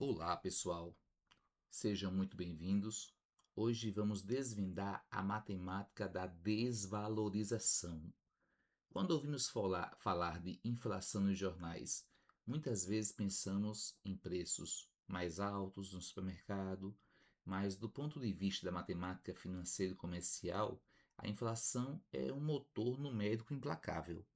Olá, pessoal. Sejam muito bem-vindos. Hoje vamos desvendar a matemática da desvalorização. Quando ouvimos falar de inflação nos jornais, muitas vezes pensamos em preços mais altos no supermercado, mas do ponto de vista da matemática financeira e comercial, a inflação é um motor numérico implacável.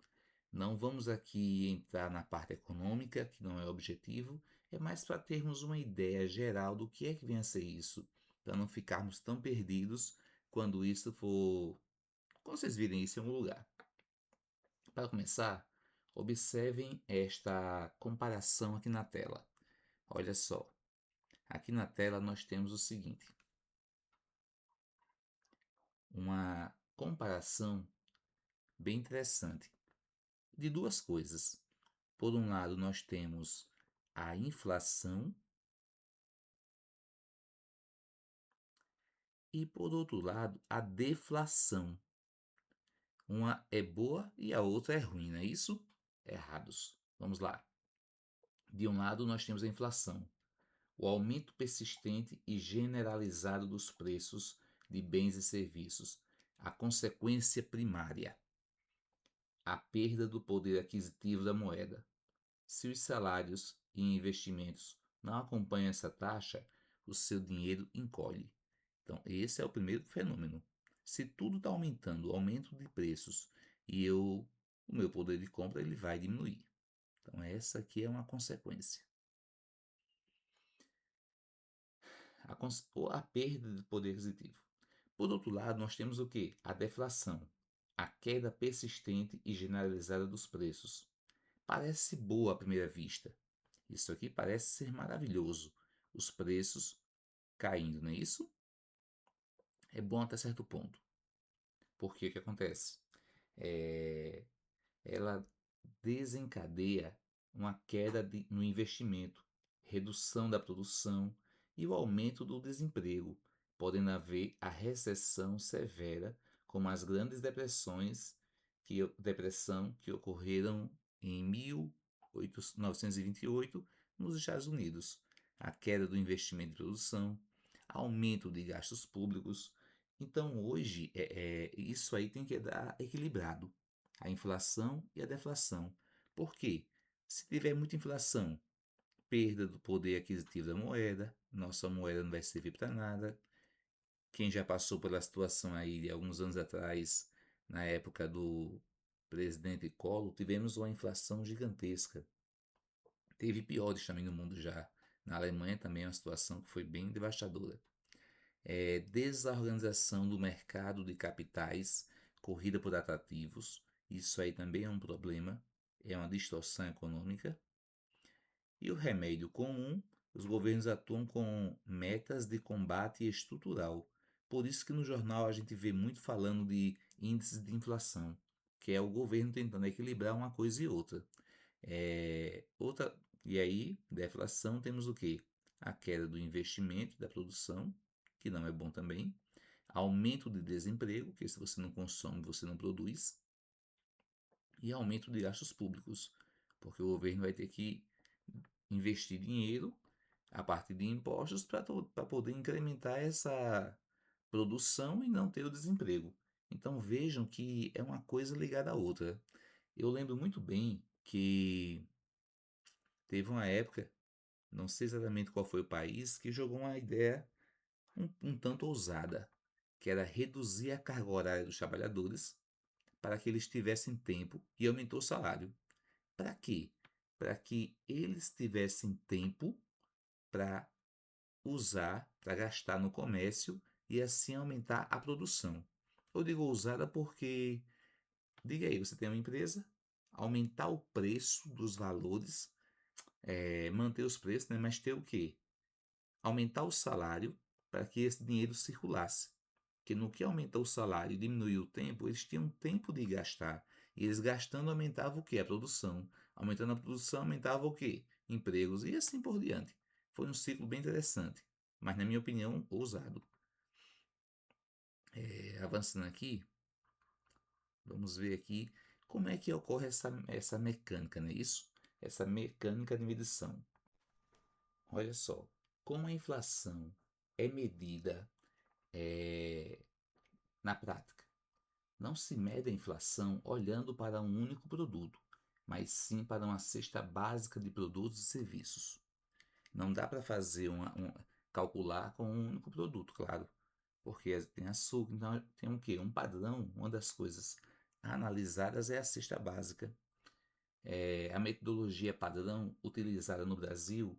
Não vamos aqui entrar na parte econômica, que não é o objetivo, é mais para termos uma ideia geral do que é que vem a ser isso, para não ficarmos tão perdidos quando vocês virem isso em algum lugar. Para começar, observem esta comparação aqui na tela. Olha só, aqui na tela nós temos o seguinte: uma comparação bem interessante de duas coisas. Por um lado, nós temos a inflação e, por outro lado, a deflação. Uma é boa e a outra é ruim, não é isso? Errados. Vamos lá. De um lado, nós temos a inflação, o aumento persistente e generalizado dos preços de bens e serviços, a consequência primária, a perda do poder aquisitivo da moeda. Se os salários e investimentos não acompanham essa taxa, o seu dinheiro encolhe. Então, esse é o primeiro fenômeno. Se tudo está aumentando, o aumento de preços, o meu poder de compra ele vai diminuir. Então, essa aqui é uma consequência. A perda de poder aquisitivo. Por outro lado, nós temos o que? A deflação, a queda persistente e generalizada dos preços. Parece boa à primeira vista. Isso aqui parece ser maravilhoso. Os preços caindo, não é isso? É bom até certo ponto. Porque o que acontece? É, ela desencadeia uma no investimento, redução da produção e o aumento do desemprego, podendo haver a recessão severa, como as grandes depressão que ocorreram em 1928 nos Estados Unidos, a queda do investimento em produção, aumento de gastos públicos. Então, hoje, isso aí tem que dar equilibrado a inflação e a deflação. Por quê? Se tiver muita inflação, perda do poder aquisitivo da moeda, nossa moeda não vai servir para nada. Quem já passou pela situação aí de alguns anos atrás, na época do presidente Collor, tivemos uma inflação gigantesca. Teve piores também no mundo já. Na Alemanha também é uma situação que foi bem devastadora. Desorganização do mercado de capitais, corrida por atrativos, isso aí também é um problema, é uma distorção econômica. E o remédio comum, os governos atuam com metas de combate estrutural. Por isso que no jornal a gente vê muito falando de índices de inflação, que é o governo tentando equilibrar uma coisa e outra. E aí, deflação, temos o quê? A queda do investimento, da produção, que não é bom também. Aumento de desemprego, que se você não consome, você não produz. E aumento de gastos públicos, porque o governo vai ter que investir dinheiro a partir de impostos para poder incrementar essa produção e não ter o desemprego. Então vejam que é uma coisa ligada à outra. Eu lembro muito bem que teve uma época, não sei exatamente qual foi o país, que jogou uma ideia um tanto ousada, que era reduzir a carga horária dos trabalhadores para que eles tivessem tempo e aumentou o salário. Para quê? Para que eles tivessem tempo para usar, para gastar no comércio e assim aumentar a produção. Eu digo ousada porque, diga aí, você tem uma empresa, aumentar o preço dos valores, manter os preços, né? Mas ter o quê? Aumentar o salário para que esse dinheiro circulasse. Porque no que aumenta o salário e diminui o tempo, eles tinham tempo de gastar. E eles gastando aumentava o quê? A produção. Aumentando a produção aumentava o quê? Empregos e assim por diante. Foi um ciclo bem interessante, mas na minha opinião, ousado. Avançando aqui, vamos ver aqui como é que ocorre essa mecânica, não é isso? Essa mecânica de medição. olha só, como a inflação é medida na prática? Não se mede a inflação olhando para um único produto, mas sim para uma cesta básica de produtos e serviços. Não dá para fazer calcular com um único produto, claro, porque tem açúcar, então tem um quê? Um padrão, uma das coisas analisadas é a cesta básica. A metodologia padrão utilizada no Brasil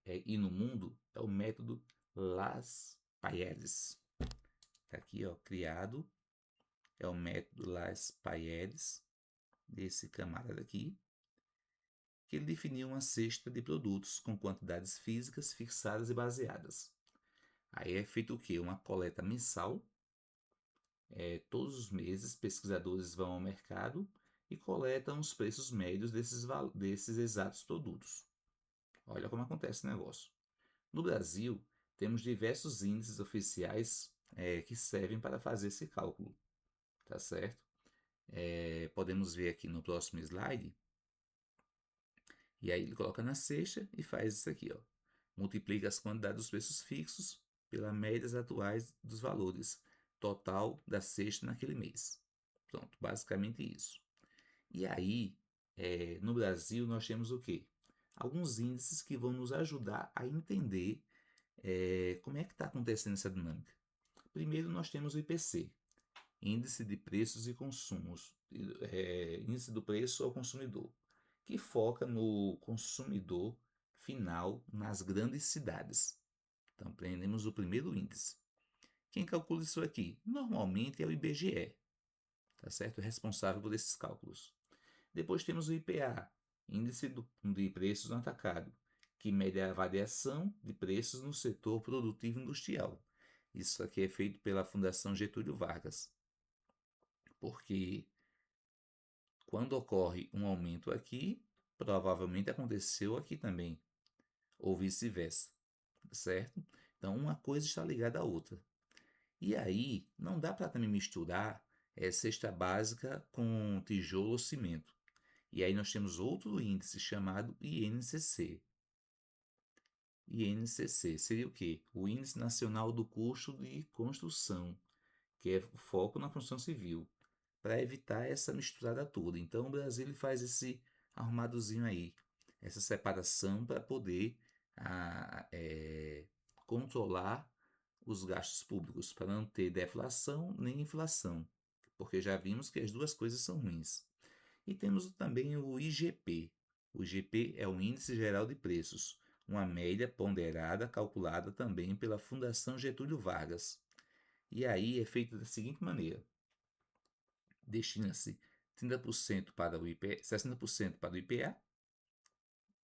e no mundo é o método Las Payeres. Está aqui, ó, criado, é o método Las Payeres, desse camarada aqui, que ele definiu uma cesta de produtos com quantidades físicas fixadas e baseadas. Aí é feito o quê? Uma coleta mensal. Todos os meses, pesquisadores vão ao mercado e coletam os preços médios desses exatos produtos. Olha como acontece o negócio. No Brasil, temos diversos índices oficiais que servem para fazer esse cálculo, tá certo? Podemos ver aqui no próximo slide. E aí ele coloca na cesta e faz isso aqui, ó. Multiplica as quantidades dos preços fixos pelas médias atuais dos valores total da cesta naquele mês. Pronto, basicamente isso. E aí, no Brasil, nós temos o quê? Alguns índices que vão nos ajudar a entender como é que está acontecendo essa dinâmica. Primeiro, nós temos o IPC, Índice de Preços e Consumos, Índice do Preço ao Consumidor, que foca no consumidor final nas grandes cidades. Então, aprendemos o primeiro índice. Quem calcula isso aqui? Normalmente é o IBGE, tá certo? O responsável por esses cálculos. Depois temos o IPA, Índice de Preços no Atacado, que mede a variação de preços no setor produtivo industrial. Isso aqui é feito pela Fundação Getúlio Vargas, porque quando ocorre um aumento aqui, provavelmente aconteceu aqui também, ou vice-versa, certo? Então, uma coisa está ligada à outra. E aí, não dá para também misturar cesta básica com tijolo ou cimento. E aí nós temos outro índice chamado INCC. INCC seria o quê? O Índice Nacional do Custo de Construção, que é o foco na construção civil, para evitar essa misturada toda. Então o Brasil ele faz esse arrumadozinho aí, essa separação para poder controlar os gastos públicos, para não ter deflação nem inflação, porque já vimos que as duas coisas são ruins. E temos também o IGP. O IGP é o Índice Geral de Preços, uma média ponderada calculada também pela Fundação Getúlio Vargas. E aí é feito da seguinte maneira: destina-se 30% para o IPA, 60% para o IPA,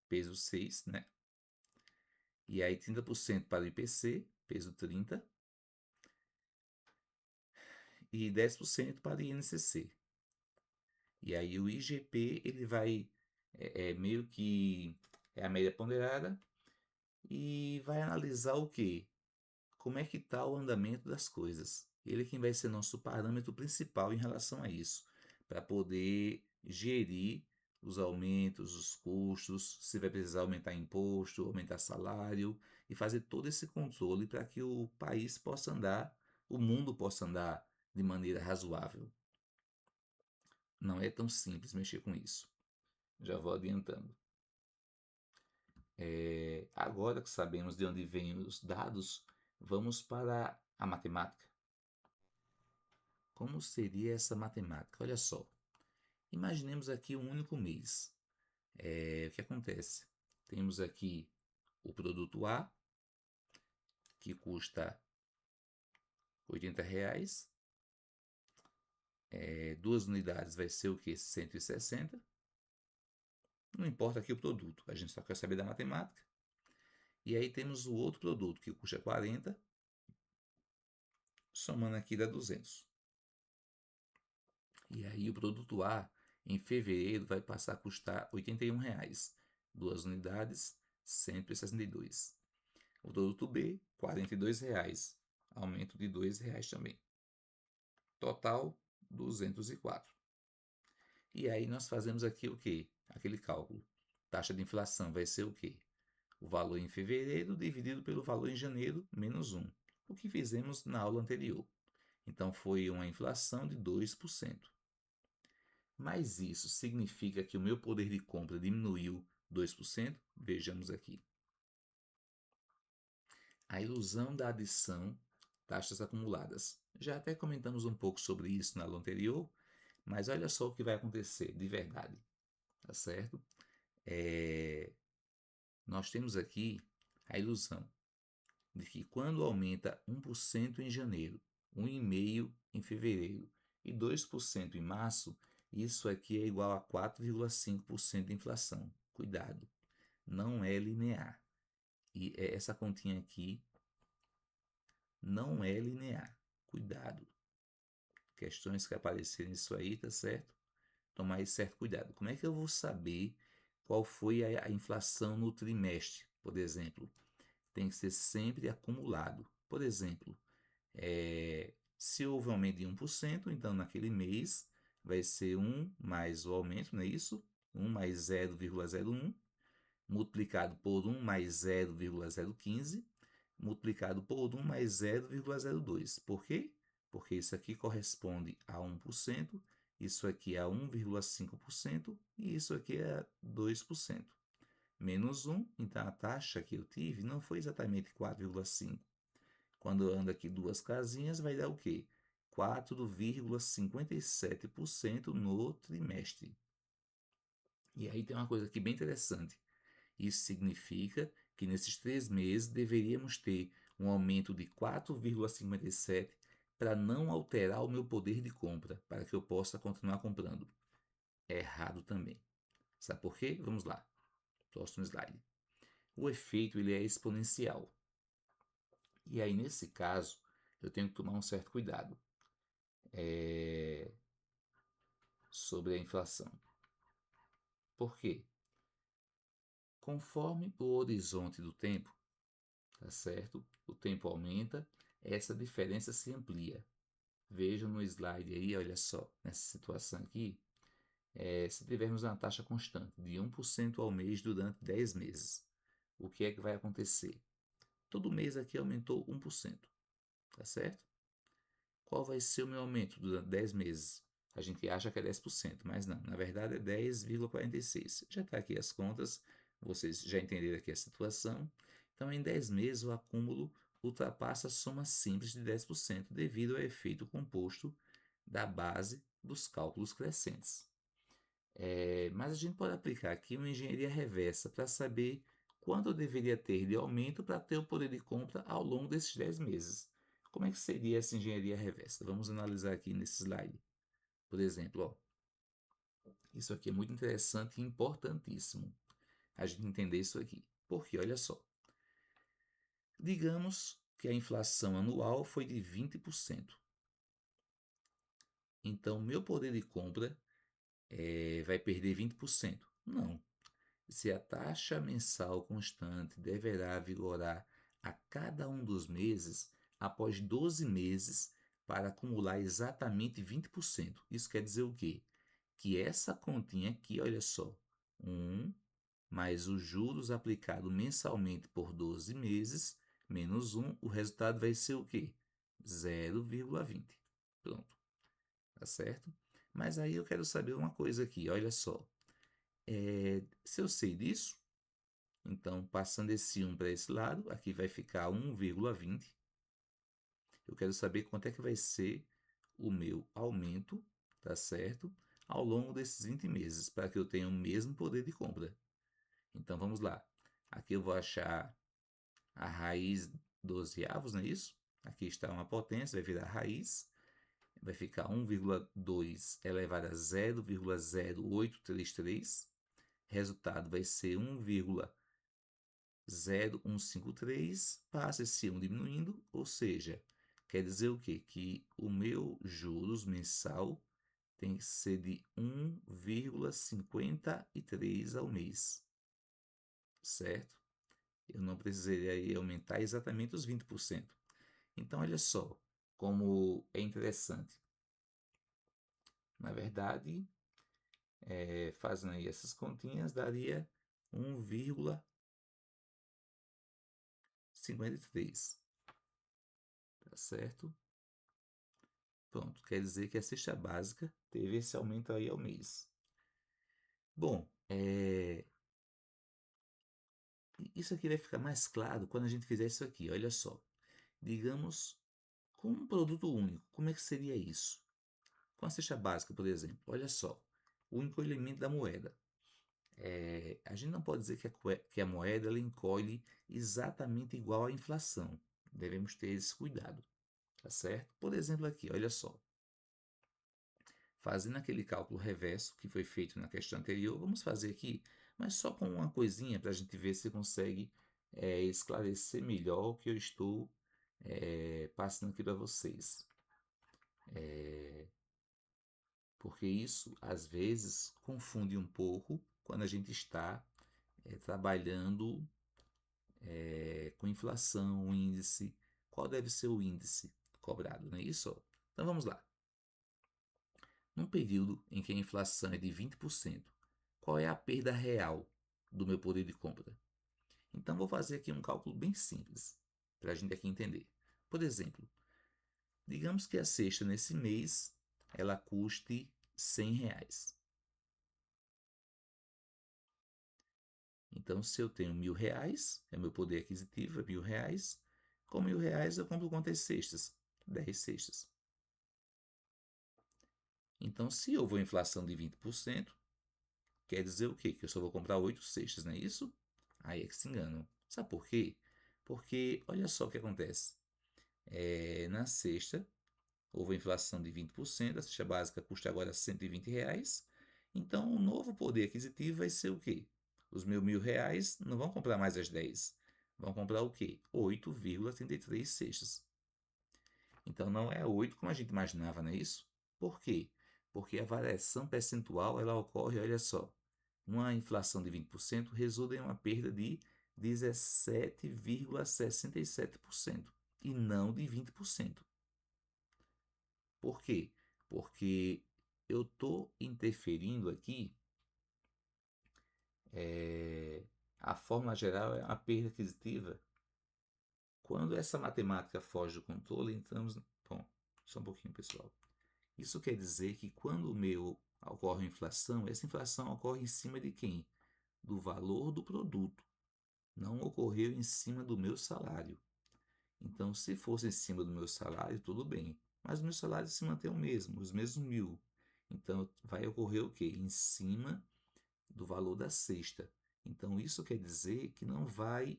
peso 6, né? E aí 30% para o IPC, peso 30, e 10% para o INCC. E aí o IGP ele vai meio que a média ponderada e vai analisar o quê? Como é que está o andamento das coisas. Ele é quem vai ser nosso parâmetro principal em relação a isso, para poder gerir os aumentos, os custos, se vai precisar aumentar imposto, aumentar salário e fazer todo esse controle para que o país possa andar, o mundo possa andar de maneira razoável. Não é tão simples mexer com isso. Já vou adiantando. Agora que sabemos de onde vêm os dados, vamos para a matemática. Como seria essa matemática? Olha só, imaginemos aqui um único mês. O que acontece? Temos aqui o produto A, que custa R$ 80. 2 unidades vai ser o que? 160. Não importa aqui o produto, a gente só quer saber da matemática. E aí temos o outro produto que custa 40, somando aqui dá 200. E aí o produto A, em fevereiro, vai passar a custar R$ 81. 2 unidades, 162. O produto B, R$ 42. Aumento de R$ 2 também. Total, 204. E aí nós fazemos aqui o quê? Aquele cálculo. Taxa de inflação vai ser o quê? O valor em fevereiro dividido pelo valor em janeiro menos 1, o que fizemos na aula anterior. Então, foi uma inflação de 2%. Mas isso significa que o meu poder de compra diminuiu 2%? Vejamos aqui. A ilusão da adição taxas acumuladas. Já até comentamos um pouco sobre isso na aula anterior, mas olha só o que vai acontecer de verdade, tá certo? Nós temos aqui a ilusão de que quando aumenta 1% em janeiro, 1,5% em fevereiro e 2% em março, isso aqui é igual a 4,5% de inflação. Cuidado, não é linear. E essa continha aqui não é linear. Cuidado. Questões que aparecerem nisso aí, tá certo? Tomar esse certo cuidado. Como é que eu vou saber qual foi a inflação no trimestre, por exemplo? Tem que ser sempre acumulado. Por exemplo, se houve um aumento de 1%, então naquele mês vai ser 1 mais o aumento, não é isso? 1 mais 0,01 multiplicado por 1 mais 0,015 multiplicado por 1 mais 0,02. Por quê? Porque isso aqui corresponde a 1%, isso aqui é 1,5% e isso aqui é 2%. Menos 1, então a taxa que eu tive não foi exatamente 4,5. Quando eu ando aqui duas casinhas, vai dar o quê? 4,57% no trimestre. E aí tem uma coisa aqui bem interessante. Isso significa que nesses 3 meses deveríamos ter um aumento de 4,57 para não alterar o meu poder de compra, para que eu possa continuar comprando. É errado também. Sabe por quê? Vamos lá. Próximo slide. O efeito ele é exponencial. E aí, nesse caso, eu tenho que tomar um certo cuidado sobre a inflação. Por quê? Conforme o horizonte do tempo, tá certo? O tempo aumenta, essa diferença se amplia. Vejam no slide aí, olha só, nessa situação aqui, se tivermos uma taxa constante de 1% ao mês durante 10 meses, o que é que vai acontecer? Todo mês aqui aumentou 1%, tá certo? Qual vai ser o meu aumento durante 10 meses? A gente acha que é 10%, mas não, na verdade é 10,46%. Já está aqui as contas, vocês já entenderam aqui a situação. Então, em 10 meses, o acúmulo ultrapassa a soma simples de 10% devido ao efeito composto da base dos cálculos crescentes. Mas a gente pode aplicar aqui uma engenharia reversa para saber quanto eu deveria ter de aumento para ter o poder de compra ao longo desses 10 meses. Como é que seria essa engenharia reversa? Vamos analisar aqui nesse slide. Por exemplo, isso aqui é muito interessante e importantíssimo a gente entender isso aqui. Porque, olha só, digamos que a inflação anual foi de 20%. Então, meu poder de compra vai perder 20%? Não. Se a taxa mensal constante deverá vigorar a cada um dos meses após 12 meses para acumular exatamente 20%. Isso quer dizer o quê? Que essa continha aqui, olha só, 1 mais os juros aplicados mensalmente por 12 meses, menos 1, o resultado vai ser o quê? 0,20. Pronto, tá certo? Mas aí eu quero saber uma coisa aqui, olha só. Se eu sei disso, então passando esse 1 para esse lado, aqui vai ficar 1,20. Eu quero saber quanto é que vai ser o meu aumento, tá certo? Ao longo desses 20 meses, para que eu tenha o mesmo poder de compra. Então vamos lá. Aqui eu vou achar a raiz 12avos, não é isso? Aqui está uma potência, vai virar raiz. Vai ficar 1,2 elevado a 0,0833. Resultado vai ser 1,0153. Passa esse 1 diminuindo, ou seja, quer dizer o quê? Que o meu juros mensal tem que ser de 1,53 ao mês, certo? Eu não precisaria aumentar exatamente os 20%. Então, olha só como é interessante. Na verdade, fazendo aí essas continhas, daria 1,01 53. Tá certo? Pronto, quer dizer que a cesta básica teve esse aumento aí ao mês. Bom, isso aqui vai ficar mais claro quando a gente fizer isso aqui. Olha só, digamos, com um produto único, como é que seria isso? Com a cesta básica, por exemplo, olha só, o encolhimento da moeda. A gente não pode dizer que a moeda ela encolhe exatamente igual à inflação. Devemos ter esse cuidado, tá certo? Por exemplo, aqui, olha só. Fazendo aquele cálculo reverso que foi feito na questão anterior, vamos fazer aqui, mas só com uma coisinha para a gente ver se consegue esclarecer melhor o que eu estou passando aqui para vocês. Porque isso, às vezes, confunde um pouco quando a gente está trabalhando com inflação, índice. Qual deve ser o índice cobrado, não é isso? Então vamos lá. Num período em que a inflação é de 20%, qual é a perda real do meu poder de compra? Então vou fazer aqui um cálculo bem simples para a gente aqui entender. Por exemplo, digamos que a cesta nesse mês ela custe R$ 100. Então, se eu tenho R$ 1.000, é meu poder aquisitivo, é R$ 1.000. Com R$ 1.000 eu compro quantas cestas? 10 cestas. Então, se houve uma inflação de 20%, quer dizer o quê? Que eu só vou comprar 8 cestas, não é isso? Aí é que se enganam. Sabe por quê? Porque olha só o que acontece. Na sexta, houve uma inflação de 20%, a cesta básica custa agora R$ 120. Então, o novo poder aquisitivo vai ser o quê? Os meus R$ 1.000 não vão comprar mais as 10. Vão comprar o quê? 8,33 cestas. Então, não é 8 como a gente imaginava, não é isso? Por quê? Porque a variação percentual ela ocorre, olha só, uma inflação de 20% resulta em uma perda de 17,67% e não de 20%. Por quê? Porque eu estou interferindo aqui, a fórmula geral é uma perda aquisitiva. Quando essa matemática foge do controle, entramos. Bom, só um pouquinho, pessoal. Isso quer dizer que quando o meu ocorre inflação, essa inflação ocorre em cima de quem? Do valor do produto. Não ocorreu em cima do meu salário. Então, se fosse em cima do meu salário, tudo bem. Mas o meu salário se mantém o mesmo, os mesmos 1.000. Então, vai ocorrer o quê? Em cima do valor da cesta. Então, isso quer dizer que não vai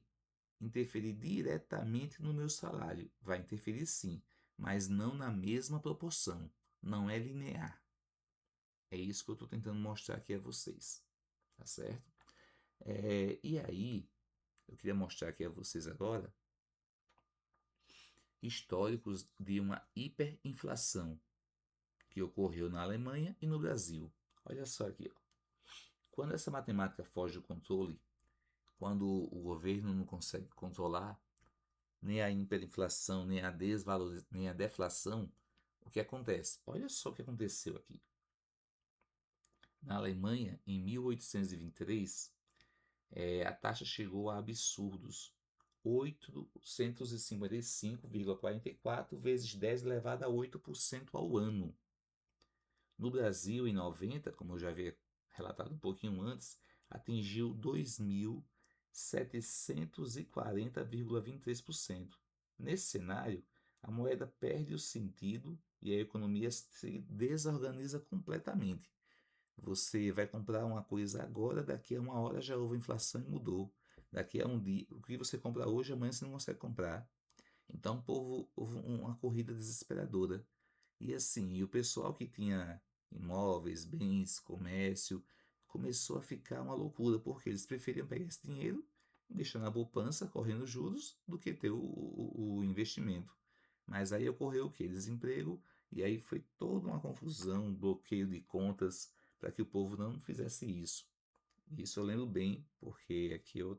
interferir diretamente no meu salário. Vai interferir sim, mas não na mesma proporção. Não é linear. É isso que eu estou tentando mostrar aqui a vocês. Tá certo? E aí, eu queria mostrar aqui a vocês agora históricos de uma hiperinflação que ocorreu na Alemanha e no Brasil. Olha só aqui, ó. Quando essa matemática foge do controle, quando o governo não consegue controlar nem a hiperinflação, nem a deflação, o que acontece? Olha só o que aconteceu aqui. Na Alemanha, em 1823, a taxa chegou a absurdos 855,44 vezes 10 elevado a 8% ao ano. No Brasil, em 90, como eu já havia relatado um pouquinho antes, atingiu 2.740,23%. Nesse cenário, a moeda perde o sentido e a economia se desorganiza completamente. Você vai comprar uma coisa agora, daqui a uma hora já houve inflação e mudou. Daqui a um dia, o que você compra hoje, amanhã você não consegue comprar. Então, o povo, houve uma corrida desesperadora. E assim, o pessoal que tinha imóveis, bens, comércio, começou a ficar uma loucura, porque eles preferiam pegar esse dinheiro e deixar na poupança, correndo juros, do que ter o investimento. Mas aí ocorreu o quê? Desemprego, e aí foi toda uma confusão, um bloqueio de contas, para que o povo não fizesse isso. Isso eu lembro bem, porque aqui eu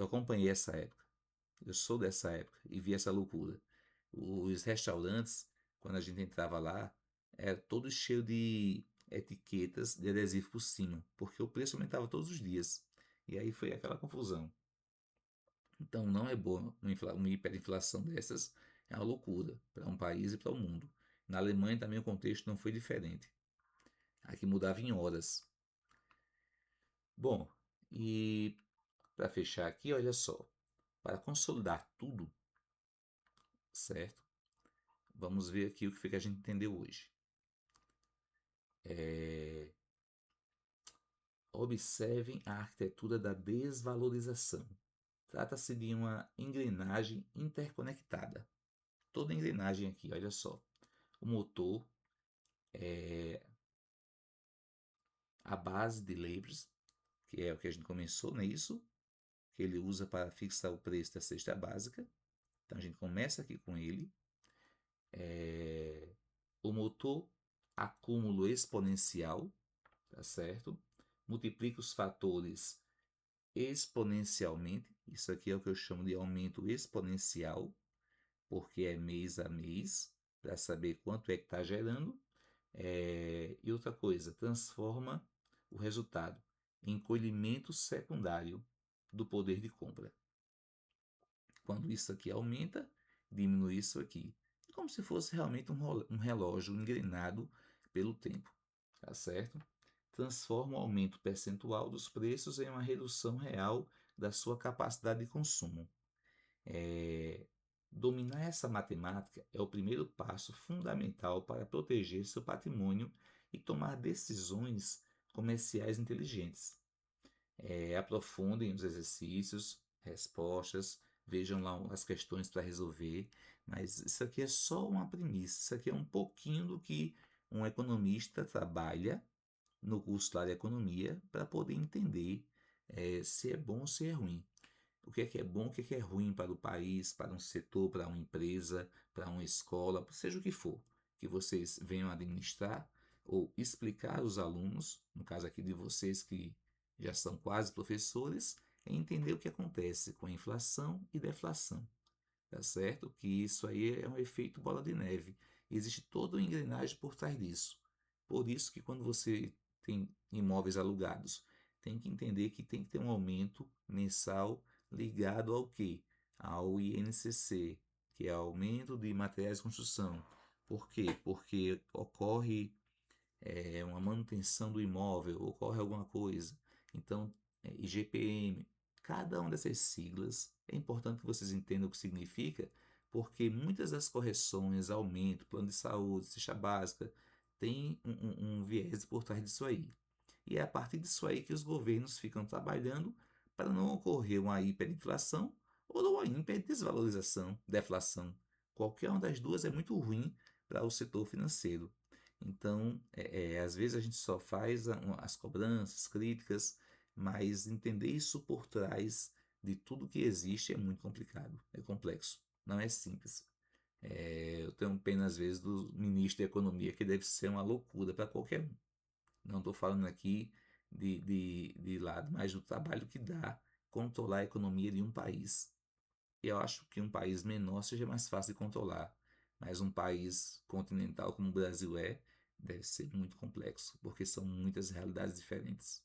acompanhei essa época. Eu sou dessa época e vi essa loucura. Os restaurantes, quando a gente entrava lá, era todo cheio de etiquetas de adesivo por cima, porque o preço aumentava todos os dias. E aí foi aquela confusão. Então não é bom uma hiperinflação dessas, é uma loucura para um país e para o mundo. Na Alemanha também o contexto não foi diferente. Aqui mudava em horas. Bom, e para fechar aqui, olha só, para consolidar tudo, certo? Vamos ver aqui o que foi que a gente entendeu hoje. Observem a arquitetura da desvalorização. Trata-se de uma engrenagem interconectada. Toda engrenagem aqui, olha só. O motor é a base de Leibniz, que é o que a gente começou, não é isso? Que ele usa para fixar o preço da cesta básica. Então a gente começa aqui com ele. O motor acúmulo exponencial, tá certo? Multiplica os fatores exponencialmente. Isso aqui é o que eu chamo de aumento exponencial, porque é mês a mês, para saber quanto é que está gerando. E outra coisa, transforma o resultado em encolhimento secundário do poder de compra. Quando isso aqui aumenta, diminui isso aqui. É como se fosse realmente um relógio engrenado pelo tempo, tá certo? Transforma o aumento percentual dos preços em uma redução real da sua capacidade de consumo. Dominar essa matemática é o primeiro passo fundamental para proteger seu patrimônio e tomar decisões comerciais inteligentes. Aprofundem os exercícios, respostas, vejam lá as questões para resolver, mas isso aqui é só uma premissa, isso aqui é um pouquinho do que um economista trabalha no curso lá de economia para poder entender se é bom ou se é ruim. O que é bom, o que é ruim para o país, para um setor, para uma empresa, para uma escola, seja o que for, que vocês venham administrar ou explicar aos alunos, no caso aqui de vocês que já são quase professores, é entender o que acontece com a inflação e deflação, tá certo? Que isso aí é um efeito bola de neve. Existe toda uma engrenagem por trás disso. Por isso que quando você tem imóveis alugados, tem que entender que tem que ter um aumento mensal ligado ao quê? Ao INCC, que é aumento de materiais de construção. Por quê? Porque ocorre uma manutenção do imóvel, ocorre alguma coisa. Então, IGPM, cada uma dessas siglas, é importante que vocês entendam o que significa, porque muitas das correções, aumento, plano de saúde, cesta básica, tem um viés por trás disso aí. E é a partir disso aí que os governos ficam trabalhando para não ocorrer uma hiperinflação ou uma hiperdesvalorização, deflação. Qualquer uma das duas é muito ruim para o setor financeiro. Então, às vezes a gente só faz as cobranças, críticas, mas entender isso por trás de tudo que existe é muito complicado, é complexo, não é simples. Eu tenho pena às vezes do ministro da Economia, que deve ser uma loucura para qualquer um. Não estou falando aqui de lado, mas do trabalho que dá controlar a economia de um país. Eu acho que um país menor seja mais fácil de controlar, mas um país continental como o Brasil deve ser muito complexo, porque são muitas realidades diferentes.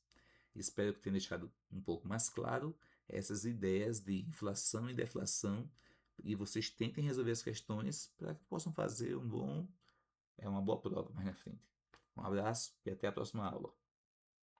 Espero que tenha deixado um pouco mais claro essas ideias de inflação e deflação e vocês tentem resolver as questões para que possam fazer uma boa prova mais na frente. Um abraço e até a próxima aula.